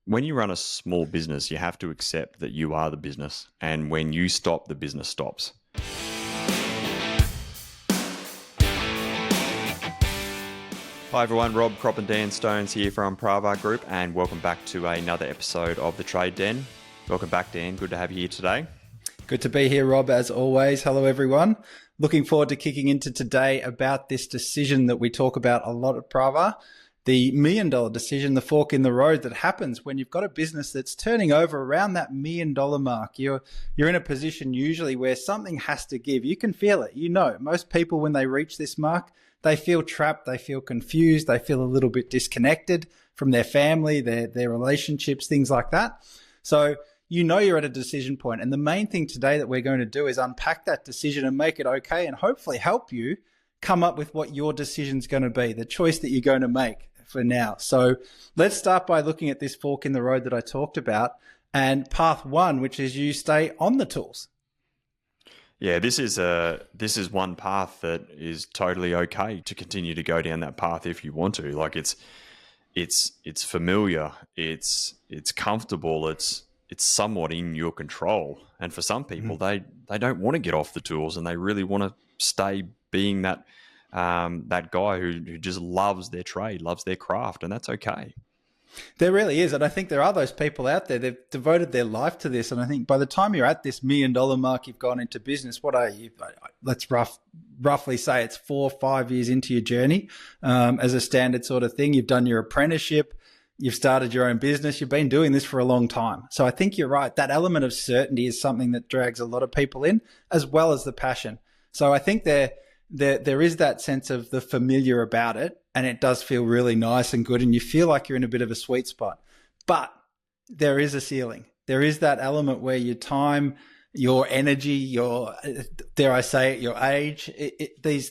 when you run a small business, you have to accept that you are the business. And when you stop, the business stops. Hi everyone, Rob, Kropp and Dan Stones here from Pravar Group, and welcome back to another episode of The Trade Den. Welcome back, Dan. Good to have you here today. Good to be here, Rob, as always. Hello, everyone. Looking forward to kicking into today about this decision that we talk about a lot at Pravar, the $1 million decision, the fork in the road that happens when you've got a business that's turning over around that $1 million mark. You're in a position usually where something has to give. You can feel it. You know, most people, when they reach this mark, they feel trapped, they feel confused, they feel a little bit disconnected from their family, their relationships, things like that. So you know you're at a decision point. And the main thing today that we're going to do is unpack that decision and make it okay and hopefully help you come up with what your decision's going to be, the choice that you're going to make for now. So let's start by looking at this fork in the road that I talked about and path one, which is you stay on the tools. Yeah, this is one path that is totally okay to continue to go down that path if you want to. Like it's familiar, it's comfortable, it's somewhat in your control. And for some people, they don't want to get off the tools and they really want to stay being that guy who just loves their trade, loves their craft, and that's okay. There really is. And I think there are those people out there, they've devoted their life to this. And I think by the time you're at this $1 million mark, you've gone into business, what are you? Let's roughly say it's 4 or 5 years into your journey as a standard sort of thing. You've done your apprenticeship, you've started your own business, you've been doing this for a long time. So I think you're right. That element of certainty is something that drags a lot of people in, as well as the passion. So I think there is that sense of the familiar about it, and it does feel really nice and good, and you feel like you're in a bit of a sweet spot. But there is a ceiling. There is that element where your time, your energy, your, dare I say it, your age,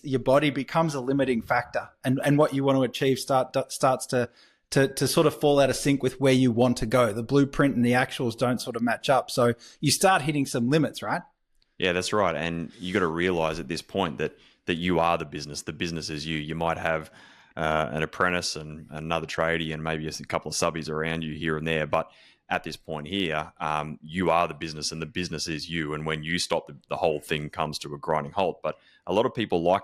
your body becomes a limiting factor, and what you want to achieve starts to sort of fall out of sync with where you want to go. The blueprint and the actuals don't sort of match up. So you start hitting some limits, right? Yeah, that's right. And you got to realize at this point that you are the business. The business is you. You might have an apprentice and another tradie and maybe a couple of subbies around you here and there. But at this point here, you are the business and the business is you. And when you stop, the whole thing comes to a grinding halt. But a lot of people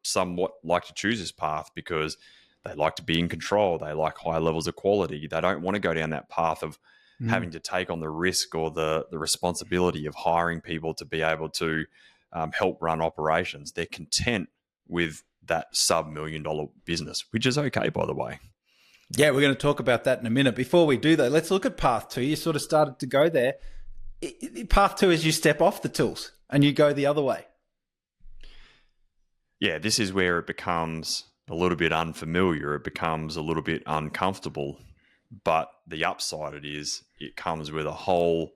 somewhat like to choose this path because they like to be in control. They like high levels of quality. They don't want to go down that path of having to take on the risk or the responsibility of hiring people to be able to help run operations. They're content with that sub $1 million business, which is okay, by the way. Yeah, we're going to talk about that in a minute. Before we do that, let's look at path two. You sort of started to go there. Path two is you step off the tools and you go the other way. Yeah, this is where it becomes a little bit unfamiliar. It becomes a little bit uncomfortable. But the upside it comes with a whole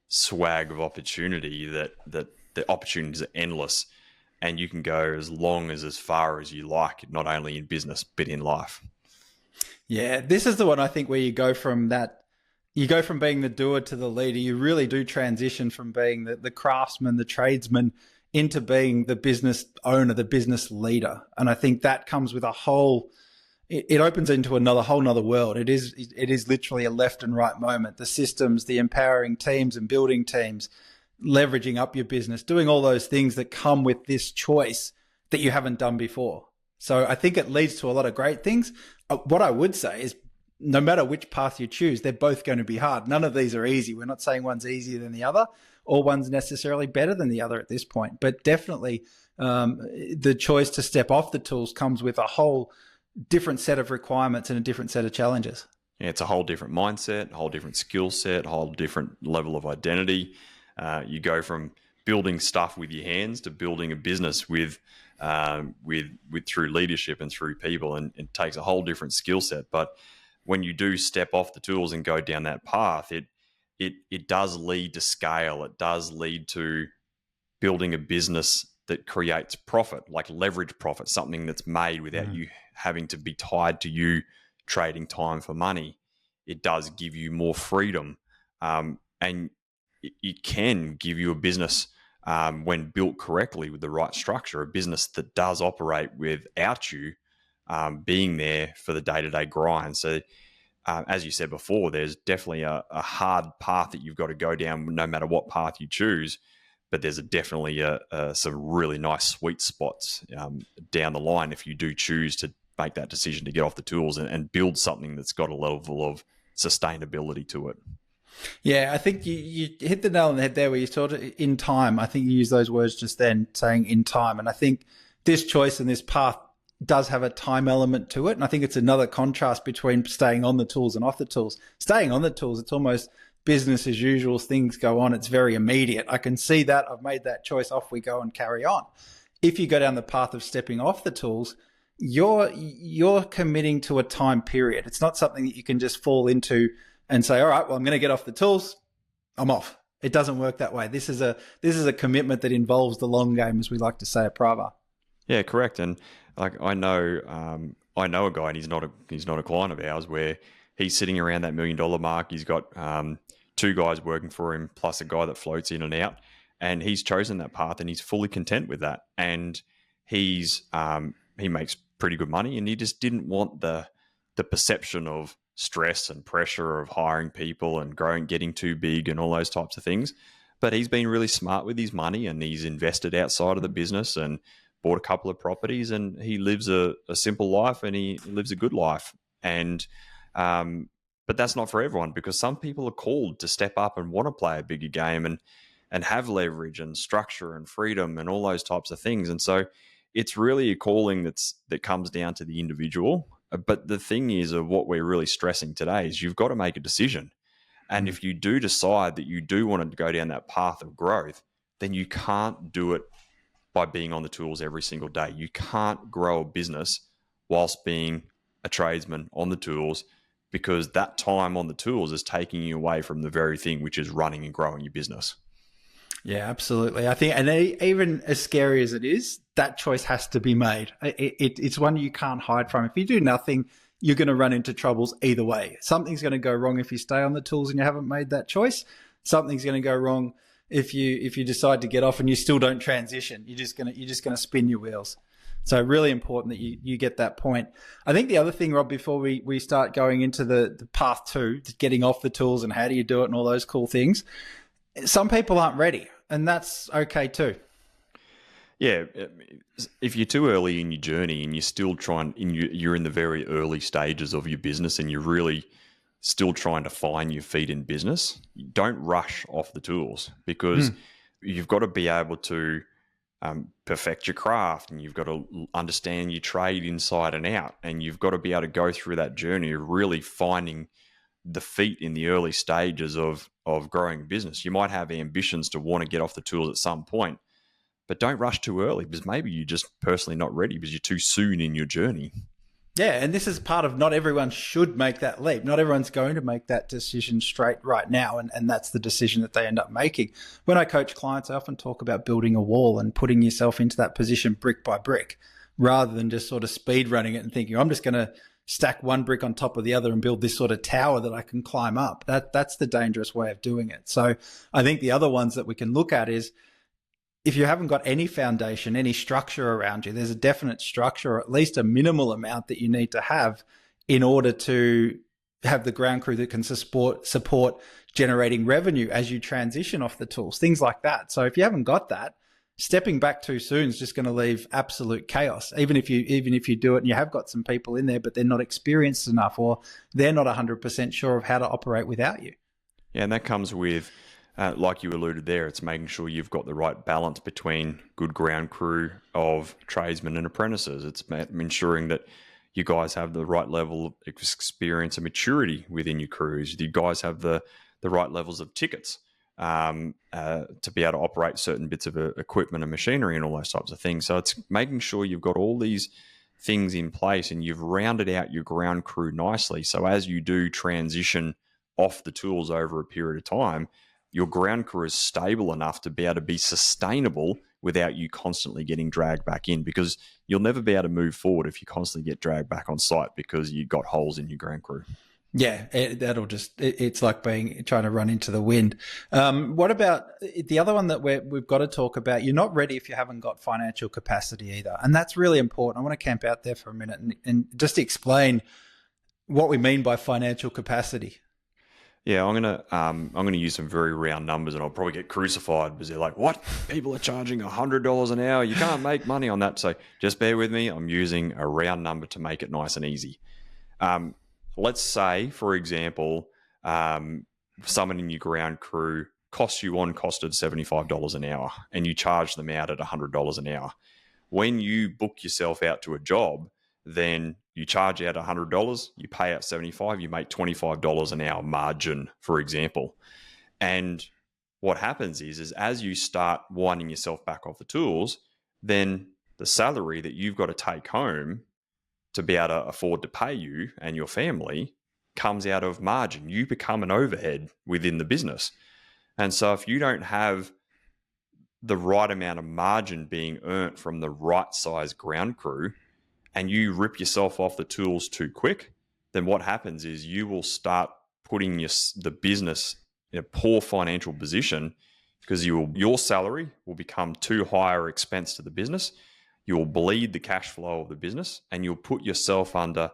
swag of opportunity that the opportunities are endless, and you can go as far as you like, not only in business, but in life. Yeah, this is the one I think where you go from being the doer to the leader. You really do transition from being the craftsman, the tradesman, into being the business owner, the business leader. And I think that comes with it opens into a whole nother world. It is literally a left and right moment. The systems, the empowering teams and building teams, leveraging up your business, doing all those things that come with this choice that you haven't done before. So I think it leads to a lot of great things. What I would say is no matter which path you choose, they're both going to be hard. None of these are easy. We're not saying one's easier than the other or one's necessarily better than the other at this point. But definitely the choice to step off the tools comes with a whole different set of requirements and a different set of challenges. Yeah, it's a whole different mindset, a whole different skill set, a whole different level of identity. You go from building stuff with your hands to building a business with through leadership and through people, and it takes a whole different skill set. But when you do step off the tools and go down that path, it does lead to scale. It does lead to building a business that creates profit, like leverage profit, something that's made without you having to be tied to you trading time for money. It does give you more freedom, and it can give you a business when built correctly with the right structure, a business that does operate without you being there for the day-to-day grind. So as you said before, there's definitely a hard path that you've got to go down no matter what path you choose. But there's definitely some really nice sweet spots down the line if you do choose to make that decision to get off the tools and build something that's got a level of sustainability to it. Yeah, I think you hit the nail on the head there where you sort of in time. I think you used those words just then, saying in time. And I think this choice and this path does have a time element to it. And I think it's another contrast between staying on the tools and off the tools. Staying on the tools, it's almost business as usual. Things go on. It's very immediate. I can see that. I've made that choice. Off we go and carry on. If you go down the path of stepping off the tools, you're committing to a time period. It's not something that you can just fall into and say, all right, well, I'm going to get off the tools. I'm off. It doesn't work that way. This is a commitment that involves the long game, as we like to say at Pravar. Yeah, correct. And like I know a guy, and he's not a client of ours, where he's sitting around that $1 million mark. He's got 2 guys working for him, plus a guy that floats in and out, and he's chosen that path, and he's fully content with that. And he makes pretty good money, and he just didn't want the perception of stress and pressure of hiring people and growing, getting too big and all those types of things. But he's been really smart with his money, and he's invested outside of the business and bought a couple of properties, and he lives a simple life, and he lives a good life. And but that's not for everyone, because some people are called to step up and want to play a bigger game and have leverage and structure and freedom and all those types of things. And so it's really a calling that comes down to the individual. But the thing is, of what we're really stressing today is you've got to make a decision. And if you do decide that you do want to go down that path of growth, then you can't do it by being on the tools every single day. You can't grow a business whilst being a tradesman on the tools, because that time on the tools is taking you away from the very thing which is running and growing your business. Yeah, absolutely. I think, and even as scary as it is, that choice has to be made. It's one you can't hide from. If you do nothing, you're going to run into troubles either way. Something's going to go wrong if you stay on the tools and you haven't made that choice. Something's going to go wrong if you decide to get off and you still don't transition. You're just going to spin your wheels. So really important that you get that point. I think the other thing, Rob, before we start going into the path to getting off the tools and how do you do it and all those cool things, some people aren't ready, and that's okay too. Yeah, if you're too early in your journey and you're still you're in the very early stages of your business and you're really still trying to find your feet in business, don't rush off the tools, because you've got to be able to perfect your craft, and you've got to understand your trade inside and out, and you've got to be able to go through that journey of really finding the feet in the early stages of growing a business. You might have ambitions to want to get off the tools at some point, but don't rush too early, because maybe you're just personally not ready because you're too soon in your journey. Yeah, and this is part of, not everyone should make that leap. Not everyone's going to make that decision straight right now, and that's the decision that they end up making. When I coach clients, I often talk about building a wall and putting yourself into that position brick by brick, rather than just sort of speed running it and thinking, I'm just going to stack one brick on top of the other and build this sort of tower that I can climb up. That's the dangerous way of doing it. So I think the other ones that we can look at is, if you haven't got any foundation, any structure around you, there's a definite structure, or at least a minimal amount that you need to have in order to have the ground crew that can support generating revenue as you transition off the tools, things like that. So if you haven't got that, stepping back too soon is just going to leave absolute chaos. Even if you do it and you have got some people in there, but they're not experienced enough, or they're not 100% sure of how to operate without you. Yeah, and that comes with, like you alluded there, it's making sure you've got the right balance between good ground crew of tradesmen and apprentices. It's ensuring that you guys have the right level of experience and maturity within your crews. You guys have the right levels of tickets to be able to operate certain bits of equipment and machinery and all those types of things. So it's making sure you've got all these things in place and you've rounded out your ground crew nicely. So as you do transition off the tools over a period of time, your ground crew is stable enough to be able to be sustainable without you constantly getting dragged back in, because you'll never be able to move forward if you constantly get dragged back on site because you've got holes in your ground crew. Yeah, it's like trying to run into the wind. What about the other one that we've got to talk about? You're not ready if you haven't got financial capacity either. And that's really important. I want to camp out there for a minute and just explain what we mean by financial capacity. Yeah, I'm gonna use some very round numbers, and I'll probably get crucified because they're like, "What? People are charging $100 an hour. You can't make money on that." So just bear with me. I'm using a round number to make it nice and easy. Let's say, for example, someone in your ground crew costed $75 an hour, and you charge them out at $100 an hour. When you book yourself out to a job, then you charge out $100, you pay out $75, you make $25 an hour margin, for example. And what happens is as you start winding yourself back off the tools, then the salary that you've got to take home to be able to afford to pay you and your family comes out of margin. You become an overhead within the business. And so if you don't have the right amount of margin being earned from the right size ground crew, and you rip yourself off the tools too quick, then what happens is you will start putting the business in a poor financial position because your salary will become too high a expense to the business. You will bleed the cash flow of the business, and you'll put yourself under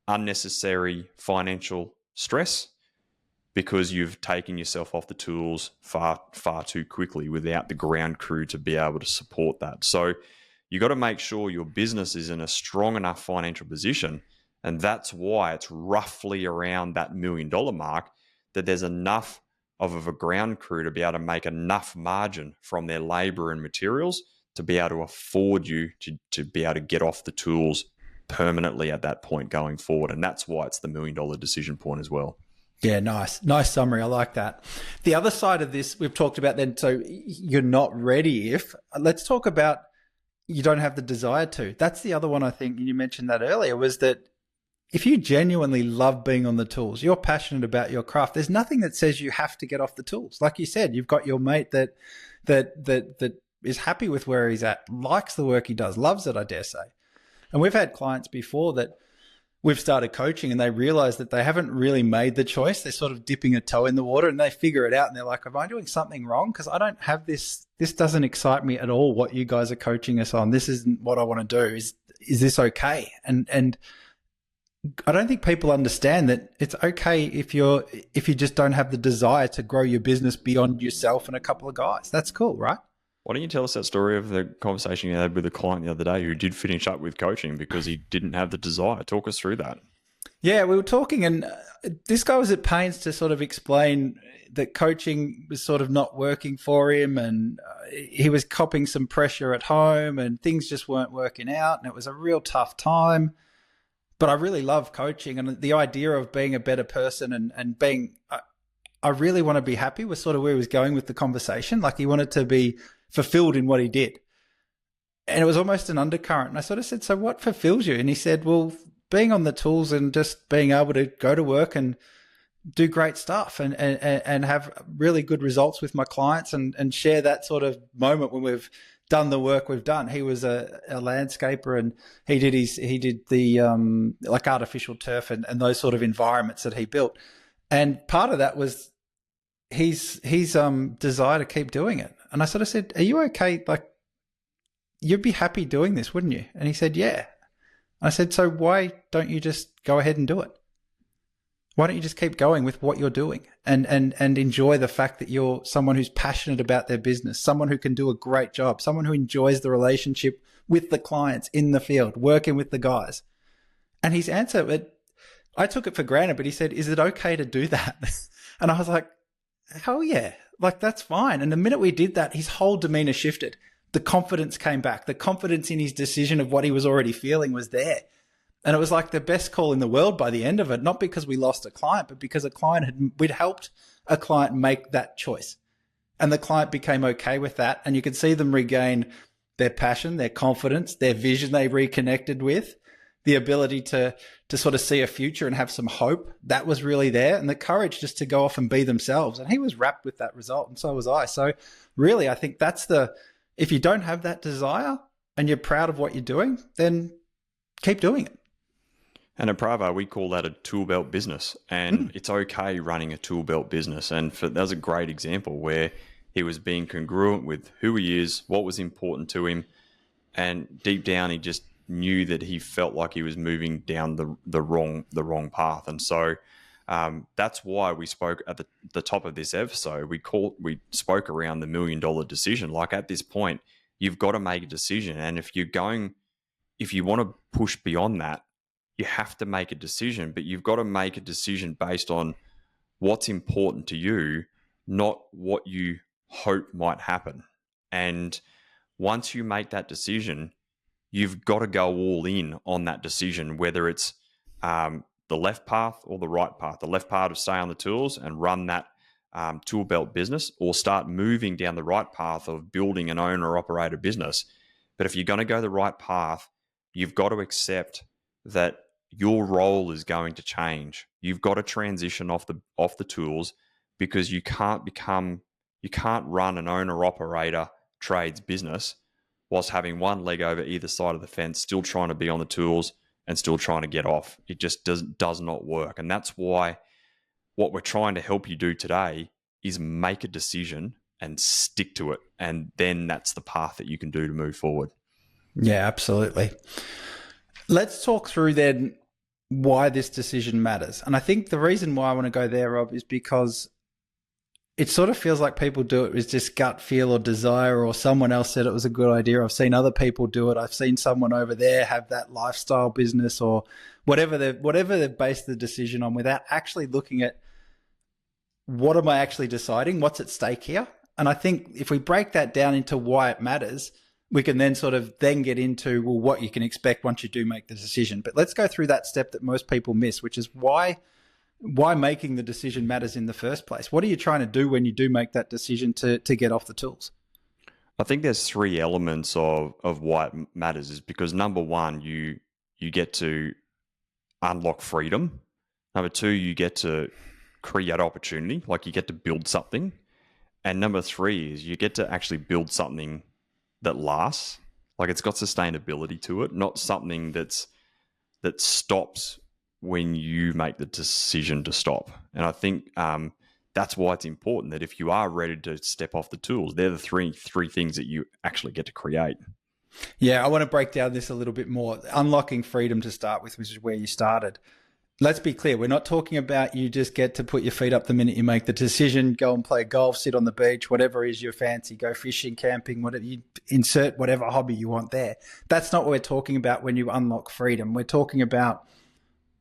unnecessary financial stress because you've taken yourself off the tools far, far too quickly without the ground crew to be able to support that. So you got to make sure your business is in a strong enough financial position. And that's why it's roughly around that $1 million mark that there's enough of a ground crew to be able to make enough margin from their labor and materials to be able to afford you to be able to get off the tools permanently at that point going forward. And that's why it's the $1 million decision point as well. Yeah, nice summary. I like that. The other side of this we've talked about then, so you're not ready if, let's talk about you don't have the desire to. That's the other one, I think, and you mentioned that earlier, was that if you genuinely love being on the tools, you're passionate about your craft, there's nothing that says you have to get off the tools. Like you said, you've got your mate that is happy with where he's at, likes the work he does, loves it, I dare say. And we've had clients before that we've started coaching and they realize that they haven't really made the choice. They're sort of dipping a toe in the water and they figure it out and they're like, am I doing something wrong? Because I don't have this. This doesn't excite me at all, what you guys are coaching us on. This isn't what I want to do. Is this okay? And I don't think people understand that it's okay if you just don't have the desire to grow your business beyond yourself and a couple of guys. That's cool, right? Why don't you tell us that story of the conversation you had with a client the other day who did finish up with coaching because he didn't have the desire? Talk us through that. Yeah, we were talking and this guy was at pains to sort of explain that coaching was sort of not working for him and he was copping some pressure at home and things just weren't working out and it was a real tough time. But I really love coaching and the idea of being a better person and being, I really want to be happy was sort of where he was going with the conversation. Like he wanted to be fulfilled in what he did. And it was almost an undercurrent. And I sort of said, so what fulfills you? And he said, well, being on the tools and just being able to go to work and do great stuff and have really good results with my clients and share that sort of moment when we've done the work we've done. He was a landscaper and he did the like artificial turf and those sort of environments that he built. And part of that was his desire to keep doing it. And I sort of said, are you okay? Like, you'd be happy doing this, wouldn't you? And he said, yeah. I said, so why don't you just go ahead and do it? Why don't you just keep going with what you're doing and enjoy the fact that you're someone who's passionate about their business, someone who can do a great job, someone who enjoys the relationship with the clients in the field, working with the guys. And his answer, I took it for granted, but he said, is it okay to do that? And I was like, hell yeah. Like, that's fine. And the minute we did that, his whole demeanor shifted. The confidence came back. The confidence in his decision of what he was already feeling was there. And it was like the best call in the world by the end of it, not because we lost a client, but because we'd helped a client make that choice. And the client became okay with that. And you could see them regain their passion, their confidence, their vision they reconnected with, the ability to sort of see a future and have some hope. That was really there. And the courage just to go off and be themselves. And he was wrapped with that result. And so was I. So really, I think if you don't have that desire and you're proud of what you're doing, then keep doing it. And at Pravar, we call that a tool belt business. And it's okay running a tool belt business. And that was a great example where he was being congruent with who he is, what was important to him. And deep down, he just knew that he felt like he was moving down the wrong path. And so that's why we spoke at the top of this episode. We spoke around the $1 million decision. Like, at this point, you've got to make a decision. And if you want to push beyond that, you have to make a decision, but you've got to make a decision based on what's important to you, not what you hope might happen. And once you make that decision, you've got to go all in on that decision, whether it's the left path or the right path. The left path of stay on the tools and run that tool belt business, or start moving down the right path of building an owner-operator business. But if you're going to go the right path, you've got to accept that your role is going to change. You've got to transition off the tools, because you can't run an owner-operator trades business whilst having one leg over either side of the fence, still trying to be on the tools and still trying to get off. It just does not work. And that's why what we're trying to help you do today is make a decision and stick to it. And then that's the path that you can do to move forward. Yeah, absolutely. Let's talk through then why this decision matters. And I think the reason why I want to go there, Rob, is because it sort of feels like people do it with just gut feel or desire, or someone else said it was a good idea. I've seen other people do it. I've seen someone over there have that lifestyle business, or whatever they've based the decision on, without actually looking at what am I actually deciding, what's at stake here. And I think if we break that down into why it matters, we can then sort of then get into, well, what you can expect once you do make the decision. But let's go through that step that most people miss, which is why making the decision matters in the first place. What are you trying to do when you do make that decision to get off the tools? I think there's three elements of why it matters. Is because, number one, you get to unlock freedom. Number two, you get to create opportunity, like you get to build something. And number three is you get to actually build something that lasts, like it's got sustainability to it, not something that stops when you make the decision to stop. And I think that's why it's important that if you are ready to step off the tools, they're the three things that you actually get to create. Yeah, I want to break down this a little bit more. Unlocking freedom to start with, which is where you started. Let's be clear. We're not talking about you just get to put your feet up the minute you make the decision, go and play golf, sit on the beach, whatever is your fancy, go fishing, camping, whatever, you insert whatever hobby you want there. That's not what we're talking about when you unlock freedom. We're talking about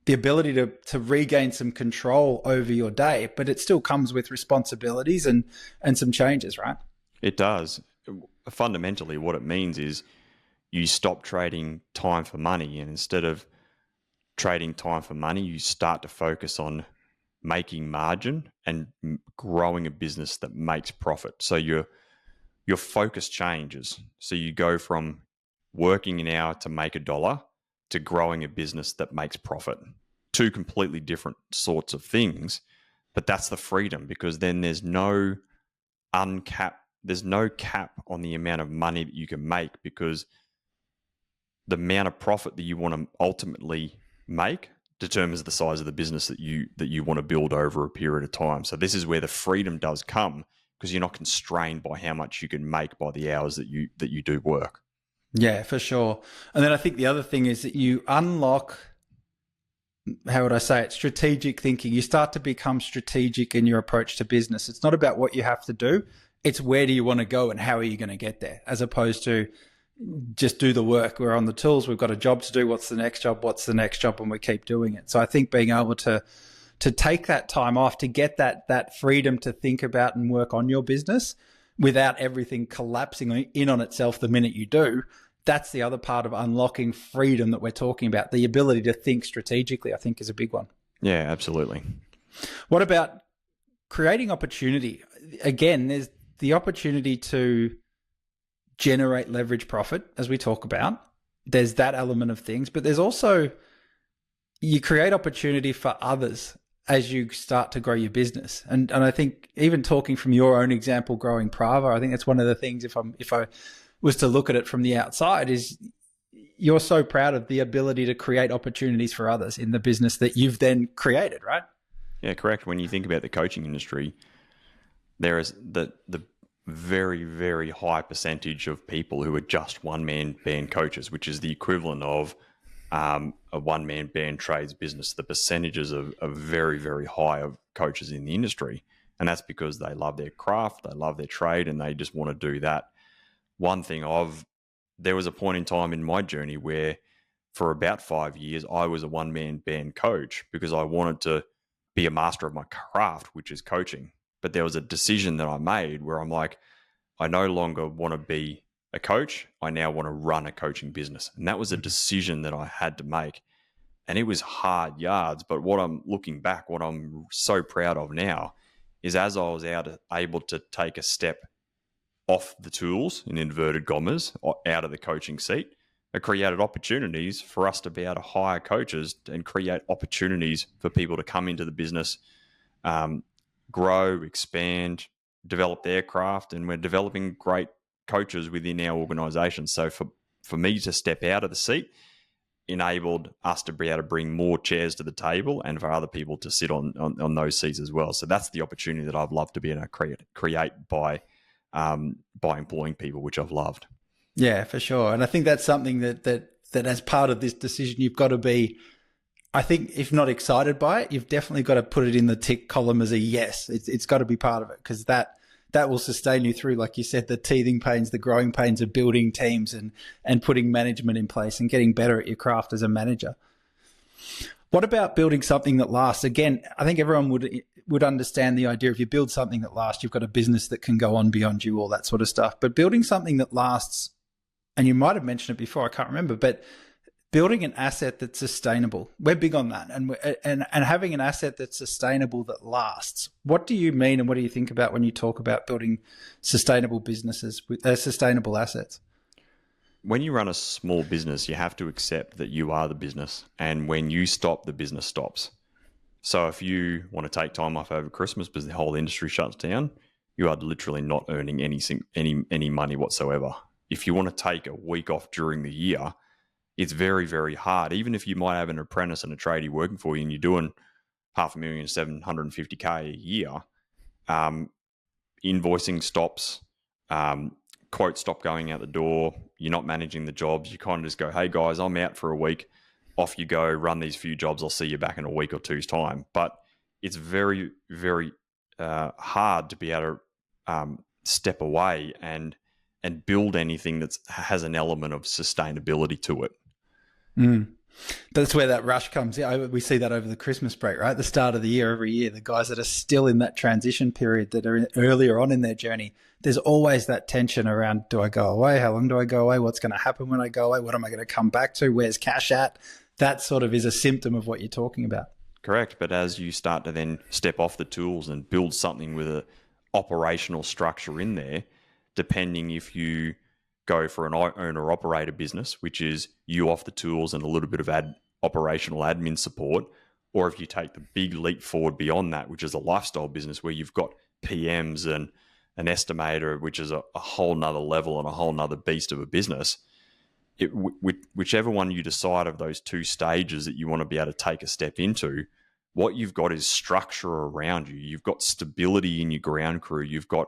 the ability to regain some control over your day, but it still comes with responsibilities and some changes, right? It does. Fundamentally, what it means is you stop trading time for money, and instead of trading time for money, you start to focus on making margin and growing a business that makes profit. So your focus changes. So you go from working an hour to make $1 to growing a business that makes profit. Two completely different sorts of things, but that's the freedom, because then there's no cap on the amount of money that you can make, because the amount of profit that you want to ultimately make determines the size of the business that you want to build over a period of time. So this is where the freedom does come, because you're not constrained by how much you can make by the hours that you do work. Yeah, for sure. And then I think the other thing is that you unlock, how would I say it, strategic thinking. You start to become strategic in your approach to business. It's not about what you have to do. It's where do you want to go and how are you going to get there, as opposed to just do the work. We're on the tools. We've got a job to do. What's the next job? What's the next job? And we keep doing it. So I think being able to take that time off, to get that freedom to think about and work on your business without everything collapsing in on itself the minute you do, that's the other part of unlocking freedom that we're talking about. The ability to think strategically, I think, is a big one. Yeah, absolutely. What about creating opportunity? Again, there's the opportunity to generate leverage profit, as we talk about. There's that element of things, but there's also, you create opportunity for others as you start to grow your business. And I think even talking from your own example, growing Pravar, I think that's one of the things, if I was to look at it from the outside, is you're so proud of the ability to create opportunities for others in the business that you've then created, right? Yeah, correct. When you think about the coaching industry, there is the very, very high percentage of people who are just one-man band coaches, which is the equivalent of a one-man band trades business. The percentages are very, very high of coaches in the industry. And that's because they love their craft, they love their trade, and they just want to do that. There was a point in time in my journey where for about 5 years, I was a one-man band coach because I wanted to be a master of my craft, which is coaching. But there was a decision that I made where I'm like, I no longer want to be a coach. I now want to run a coaching business. And that was a decision that I had to make. And it was hard yards. But what I'm looking back, what I'm so proud of now is as I was able to take a step off the tools, in inverted commas, out of the coaching seat, it created opportunities for us to be able to hire coaches and create opportunities for people to come into the business, grow, expand, develop their craft, and we're developing great coaches within our organisation. So for me to step out of the seat enabled us to be able to bring more chairs to the table and for other people to sit on those seats as well. So that's the opportunity that I've loved to be able to create by employing people, which I've loved. Yeah, for sure. And I think that's something that as part of this decision, you've got to be, I think, if not excited by it, you've definitely got to put it in the tick column as a yes. It's got to be part of it, because that will sustain you through, like you said, the teething pains, the growing pains of building teams and putting management in place and getting better at your craft as a manager. What about building something that lasts? Again, I think everyone would understand the idea. If you build something that lasts, you've got a business that can go on beyond you, all that sort of stuff. But building something that lasts, and you might have mentioned it before, I can't remember, but building an asset that's sustainable. We're big on that. And having an asset that's sustainable that lasts. What do you mean and what do you think about when you talk about building sustainable businesses with sustainable assets? When you run a small business, you have to accept that you are the business. And when you stop, the business stops. So if you want to take time off over Christmas because the whole industry shuts down, you are literally not earning any money whatsoever. If you want to take a week off during the year, it's very, very hard. Even if you might have an apprentice and a tradie working for you and you're doing $500,000, $750K a year, invoicing stops, quotes stop going out the door, you're not managing the jobs, you kind of just go, hey guys, I'm out for a week, off you go, run these few jobs, I'll see you back in a week or two's time. But it's very, very hard to be able to step away and build anything that has an element of sustainability to it. That's where that rush comes in. We see that over the Christmas break, right? The start of the year, every year, the guys that are still in that transition period, that are earlier on in their journey, there's always that tension around, do I go away? How long do I go away? What's going to happen when I go away? What am I going to come back to? Where's cash at? That sort of is a symptom of what you're talking about. Correct. But as you start to then step off the tools and build something with an operational structure in there, depending if you go for an owner-operator business, which is you off the tools and a little bit of operational admin support, or if you take the big leap forward beyond that, which is a lifestyle business where you've got PMs and an estimator, which is a whole nother level and a whole nother beast of a business. Whichever one you decide of those two stages that you want to be able to take a step into, what you've got is structure around you. You've got stability in your ground crew. You've got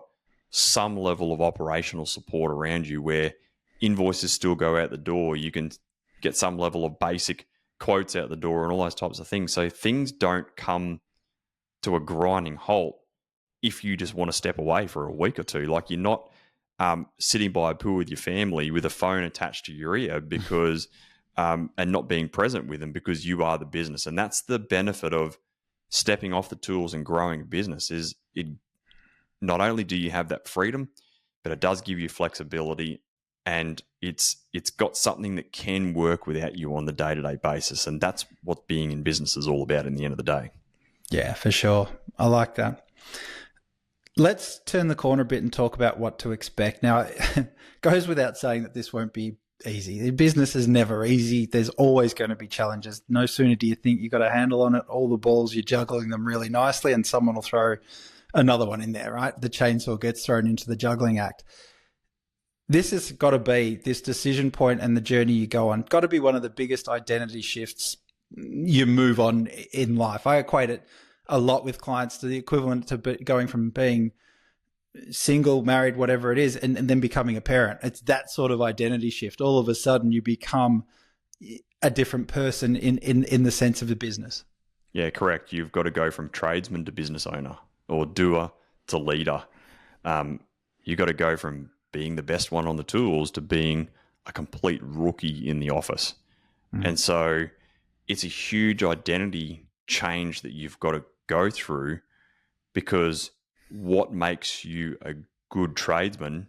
some level of operational support around you where invoices still go out the door. You can get some level of basic quotes out the door and all those types of things. So things don't come to a grinding halt if you just want to step away for a week or two. Like you're not sitting by a pool with your family with a phone attached to your ear because and not being present with them because you are the business. And that's the benefit of stepping off the tools and growing a business is it. Not only do you have that freedom, but it does give you flexibility, and it's got something that can work without you on the day-to-day basis. And that's what being in business is all about in the end of the day. Yeah, for sure. I like that. Let's turn the corner a bit and talk about what to expect. Now, it goes without saying that this won't be easy. Business is never easy. There's always going to be challenges. No sooner do you think you've got a handle on it, all the balls, you're juggling them really nicely, and someone will throw another one in there, right? The chainsaw gets thrown into the juggling act. This has got to be, this decision point and the journey you go on, got to be one of the biggest identity shifts you move on in life. I equate it a lot with clients to the equivalent to going from being single, married, whatever it is, and then becoming a parent. It's that sort of identity shift. All of a sudden you become a different person in the sense of the business. Yeah, correct. You've got to go from tradesman to business owner, or doer to leader. You've got to go from being the best one on the tools to being a complete rookie in the office. And so it's a huge identity change that you've got to go through, because what makes you a good tradesman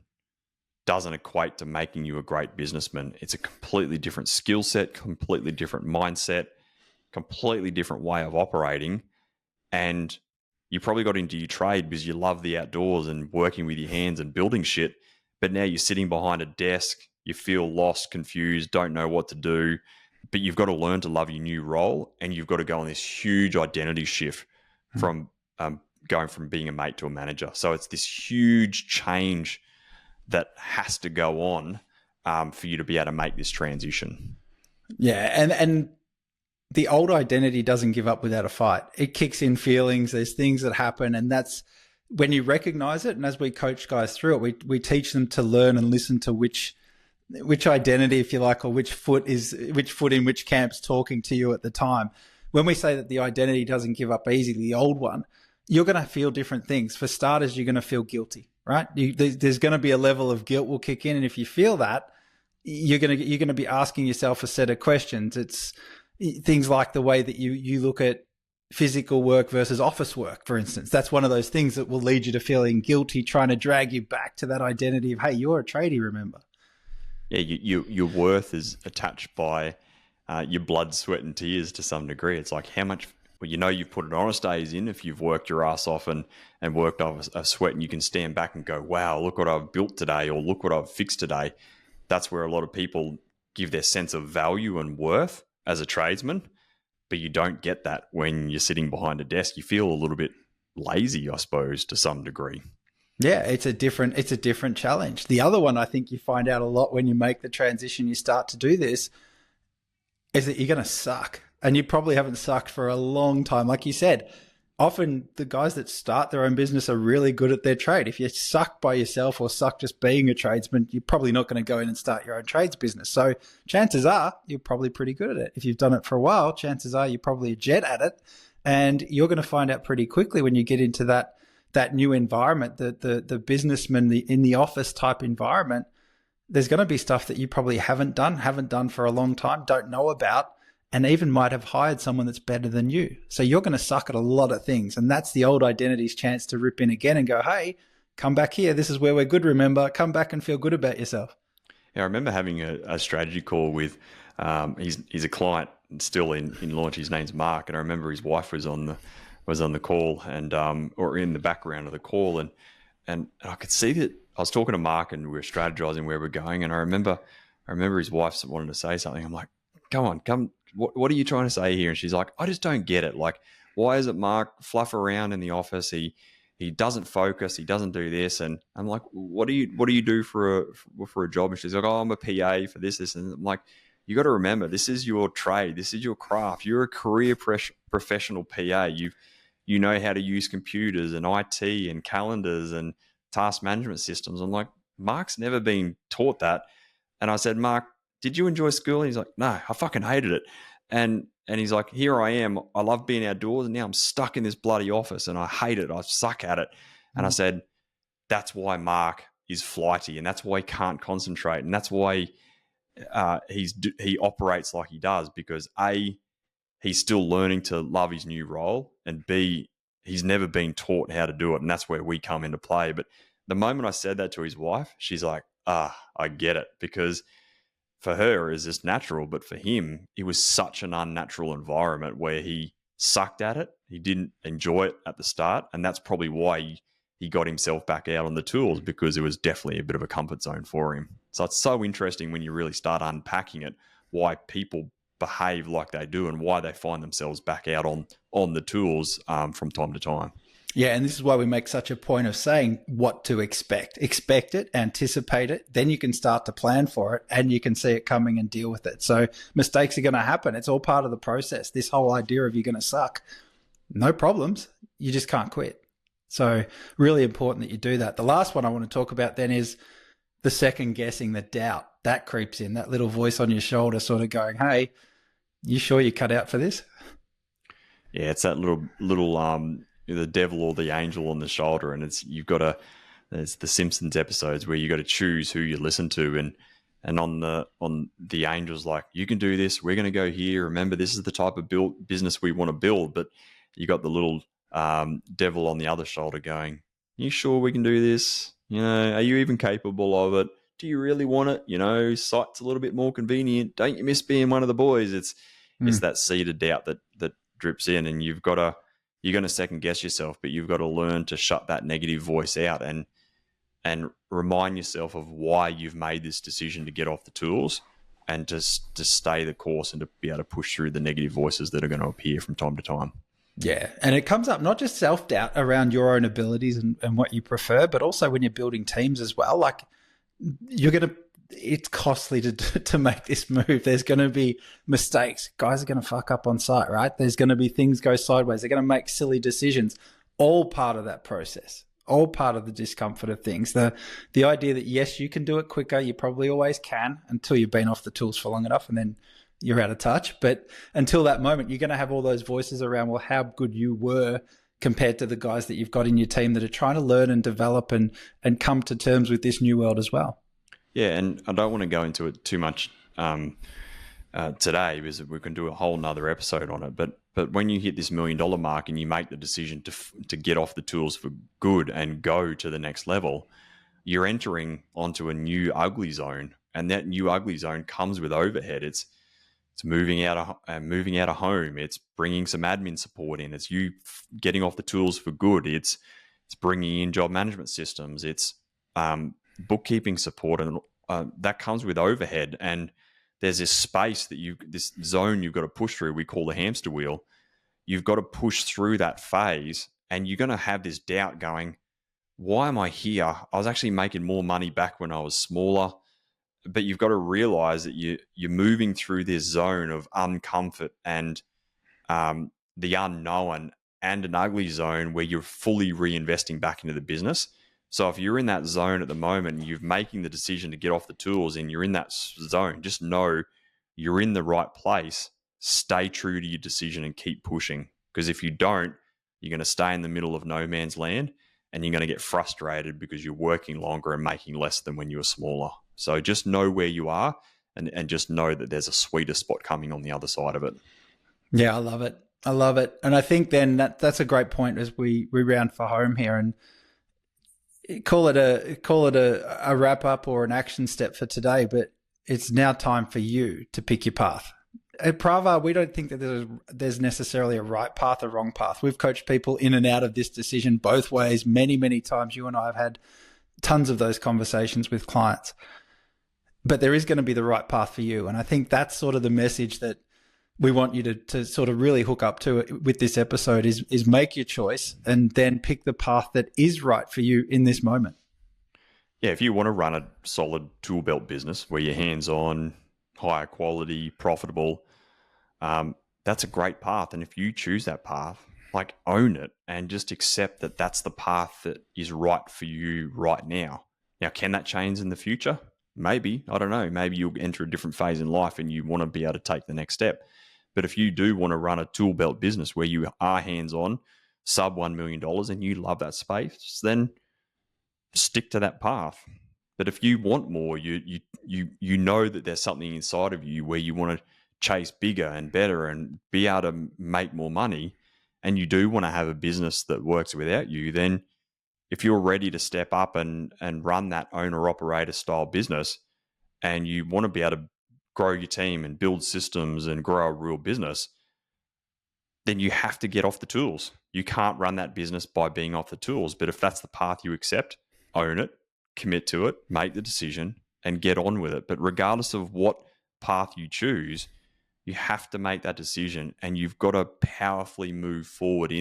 doesn't equate to making you a great businessman. It's a completely different skill set, completely different mindset, completely different way of operating. And you probably got into your trade because you love the outdoors and working with your hands and building shit. But now you're sitting behind a desk, you feel lost, confused, don't know what to do. But you've got to learn to love your new role, and you've got to go on this huge identity shift from going from being a mate to a manager. So it's this huge change that has to go on for you to be able to make this transition. Yeah, and the old identity doesn't give up without a fight. It kicks in feelings. There's things that happen, and that's when you recognize it. And as we coach guys through it, we teach them to learn and listen to which identity, if you like, or which foot in which camp's talking to you at the time. When we say that the identity doesn't give up easily, the old one, you're going to feel different things. For starters, you're going to feel guilty, right? There's going to be a level of guilt will kick in, and if you feel that, you're going to be asking yourself a set of questions. It's things like the way that you look at physical work versus office work, for instance. That's one of those things that will lead you to feeling guilty, trying to drag you back to that identity of, hey, you're a tradie, remember? Yeah, your worth is attached by your blood, sweat, and tears to some degree. It's like how much, well, you've put an honest days in if you've worked your ass off and worked off a sweat, and you can stand back and go, wow, look what I've built today, or look what I've fixed today. That's where a lot of people give their sense of value and worth as a tradesman, but you don't get that when you're sitting behind a desk. You feel a little bit lazy, I suppose, to some degree. Yeah, it's a different challenge. The other one I think you find out a lot when you make the transition, you start to do this, is that you're going to suck. And you probably haven't sucked for a long time. Like you said, often the guys that start their own business are really good at their trade. If you suck by yourself or suck just being a tradesman, you're probably not going to go in and start your own trades business. So chances are you're probably pretty good at it. If you've done it for a while, chances are you're probably a jet at it. And you're going to find out pretty quickly when you get into that new environment, the businessman in the office type environment, there's going to be stuff that you probably haven't done for a long time, don't know about, and even might have hired someone that's better than you. So you're going to suck at a lot of things. And that's the old identity's chance to rip in again and go, hey, come back here. This is where we're good, remember. Come back and feel good about yourself. Yeah, I remember having a strategy call with, he's a client still in launch. His name's Mark. And I remember his wife was on the call and or in the background of the call, and I could see that I was talking to Mark and we were strategizing where we're going, and I remember his wife wanted to say something. I'm like, come, what are you trying to say here? And she's like, I just don't get it. Like, why is it Mark fluff around in the office? He doesn't focus. He doesn't do this. And I'm like, what do you do for a job? And she's like, oh, I'm a PA for this. And I'm like, you got to remember, this is your trade. This is your craft. You're a career professional PA. You know how to use computers and IT and calendars and task management systems. I'm like, Mark's never been taught that. And I said, Mark, did you enjoy school? And he's like, no, I fucking hated it. And he's like, here I am. I love being outdoors, and now I'm stuck in this bloody office and I hate it. I suck at it. And I said, that's why Mark is flighty, and that's why he can't concentrate, and that's why he operates like he does, because A, he's still learning to love his new role, and B, he's never been taught how to do it, and that's where we come into play. But the moment I said that to his wife, she's like, I get it, because for her it's just natural, but for him it was such an unnatural environment where he sucked at it. He didn't enjoy it at the start, and that's probably why he got himself back out on the tools, because it was definitely a bit of a comfort zone for him. So it's so interesting when you really start unpacking it, why people behave like they do and why they find themselves back out on the tools from time to time. Yeah, and this is why we make such a point of saying what to expect. Expect it, anticipate it, then you can start to plan for it and you can see it coming and deal with it. So mistakes are going to happen. It's all part of the process. This whole idea of you're going to suck, no problems. You just can't quit. So really important that you do that. The last one I want to talk about then is the second guessing, the doubt that creeps in, that little voice on your shoulder sort of going, hey, you sure you cut out for this? Yeah, it's that little the devil or the angel on the shoulder, and there's the Simpsons episodes where you got to choose who you listen to, and on the angel's like, you can do this, we're going to go here, remember this is the type of business we want to build, but you got the little devil on the other shoulder going, you sure we can do this? Are you even capable of it? Do you really want it? Site's a little bit more convenient. Don't you miss being one of the boys? It's that seed of doubt that drips in, and you're going to second guess yourself, but you've got to learn to shut that negative voice out and remind yourself of why you've made this decision to get off the tools and just to stay the course and to be able to push through the negative voices that are going to appear from time to time. Yeah. And it comes up not just self-doubt around your own abilities and what you prefer, but also when you're building teams as well. Like it's costly to make this move. There's going to be mistakes. Guys are going to fuck up on site, right? There's going to be things go sideways. They're going to make silly decisions. All part of that process. All part of the discomfort of things. The idea that, yes, you can do it quicker. You probably always can until you've been off the tools for long enough, and then you're out of touch. But until that moment, you're going to have all those voices around, well, how good you were compared to the guys that you've got in your team that are trying to learn and develop and come to terms with this new world as well. Yeah, and I don't want to go into it too much today because we can do a whole nother episode on it. But when you hit this $1 million mark and you make the decision to get off the tools for good and go to the next level, you're entering onto a new ugly zone, and that new ugly zone comes with overhead. It's moving out of home. It's bringing some admin support in. It's you getting off the tools for good. It's bringing in job management systems. It's bookkeeping support, and that comes with overhead. And there's this space this zone you've got to push through. We call the hamster wheel. You've got to push through that phase, and you're going to have this doubt going, why am I here? I was actually making more money back when I was smaller. But you've got to realize that you're moving through this zone of uncomfort and the unknown, and an ugly zone where you're fully reinvesting back into the business. So if you're in that zone at the moment, you're making the decision to get off the tools and you're in that zone, just know you're in the right place. Stay true to your decision and keep pushing. Because if you don't, you're going to stay in the middle of no man's land, and you're going to get frustrated because you're working longer and making less than when you were smaller. So just know where you are and just know that there's a sweeter spot coming on the other side of it. Yeah, I love it. I love it. And I think then that's a great point as we round for home here, and call it a wrap up or an action step for today. But it's now time for you to pick your path. At Pravar, we don't think that there's necessarily a right path or wrong path. We've coached people in and out of this decision both ways many, many times. You and I have had tons of those conversations with clients. But there is going to be the right path for you. And I think that's sort of the message that we want you to sort of really hook up to it with this episode is make your choice and then pick the path that is right for you in this moment. Yeah, if you want to run a solid tool belt business where you're hands-on, higher quality, profitable, that's a great path. And if you choose that path, like, own it and just accept that that's the path that is right for you right now. Now, can that change in the future? Maybe. I don't know. Maybe you'll enter a different phase in life and you want to be able to take the next step. But if you do want to run a tool belt business where you are hands-on, sub $1 million, and you love that space, then stick to that path. But if you want more, you know that there's something inside of you where you want to chase bigger and better and be able to make more money, and you do want to have a business that works without you, then if you're ready to step up and run that owner-operator style business, and you want to be able to grow your team and build systems and grow a real business, then you have to get off the tools. You can't run that business by being off the tools. But if that's the path you accept, own it, commit to it, make the decision, and get on with it. But regardless of what path you choose, you have to make that decision, and you've got to powerfully move forward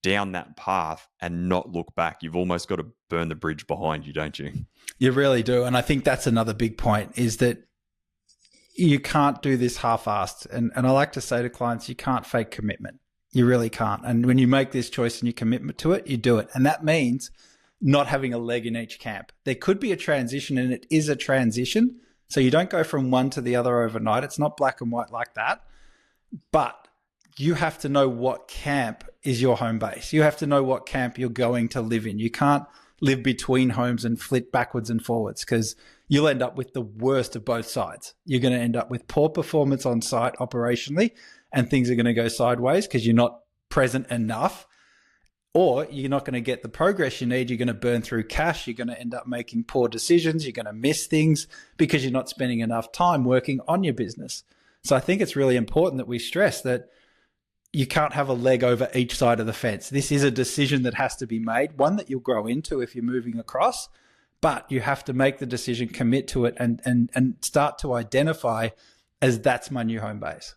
down that path and not look back. You've almost got to burn the bridge behind you, don't you? You really do. And I think that's another big point, is that you can't do this half-assed. And I like to say to clients, you can't fake commitment. You really can't. And when you make this choice and you commit to it, you do it. And that means not having a leg in each camp. There could be a transition, and it is a transition. So you don't go from one to the other overnight. It's not black and white like that. But you have to know what camp is your home base. You have to know what camp you're going to live in. You can't live between homes and flit backwards and forwards, because you'll end up with the worst of both sides. You're going to end up with poor performance on site operationally, and things are going to go sideways because you're not present enough, or you're not going to get the progress you need. You're going to burn through cash. You're going to end up making poor decisions. You're going to miss things because you're not spending enough time working on your business. So I think it's really important that we stress that you can't have a leg over each side of the fence. This is a decision that has to be made, one that you'll grow into if you're moving across, but you have to make the decision, commit to it, and start to identify as that's my new home base.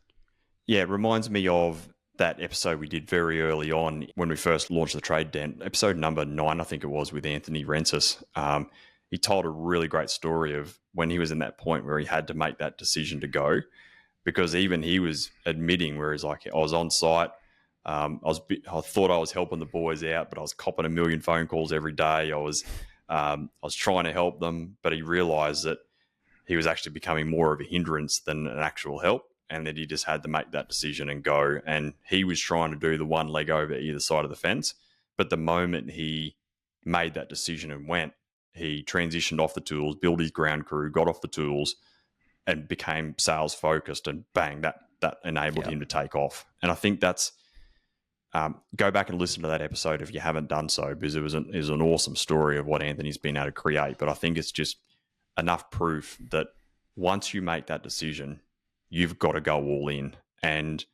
Yeah, it reminds me of that episode we did very early on when we first launched the Trade Den, episode number 9, I think it was, with Anthony Rensis. He told a really great story of when he was in that point where he had to make that decision to go, because even he was admitting where he's like, I was on site, I thought I was helping the boys out, but I was copping a million phone calls every day. I was trying to help them, but he realized that he was actually becoming more of a hindrance than an actual help, and that he just had to make that decision and go. And he was trying to do the one leg over either side of the fence, but the moment he made that decision and went, he transitioned off the tools, built his ground crew, got off the tools, and became sales focused, and bang, that enabled him to take off. And I think that's, go back and listen to that episode if you haven't done so, because it was an awesome story of what Anthony's been able to create. But I think it's just enough proof that once you make that decision, you've got to go all in. And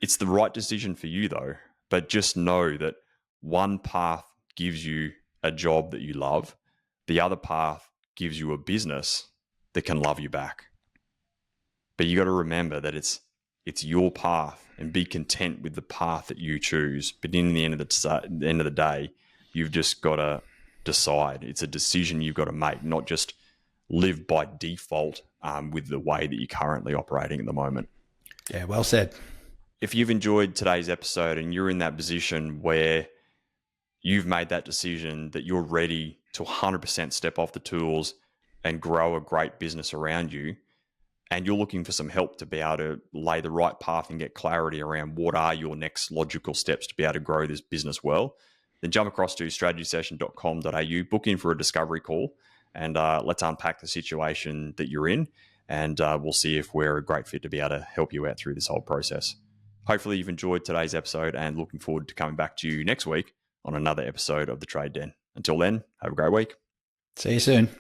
it's the right decision for you though, but just know that one path gives you a job that you love. The other path gives you a business that can love you back. But you got to remember that it's your path, and be content with the path that you choose. But in the end of the day, you've just got to decide. It's a decision you've got to make, not just live by default with the way that you're currently operating at the moment. Yeah, well said. If you've enjoyed today's episode and you're in that position where you've made that decision that you're ready to 100% step off the tools and grow a great business around you, and you're looking for some help to be able to lay the right path and get clarity around what are your next logical steps to be able to grow this business well, then jump across to strategysession.com.au, book in for a discovery call, and let's unpack the situation that you're in, and we'll see if we're a great fit to be able to help you out through this whole process. Hopefully you've enjoyed today's episode, and looking forward to coming back to you next week on another episode of The Trade Den. Until then, have a great week. See you soon.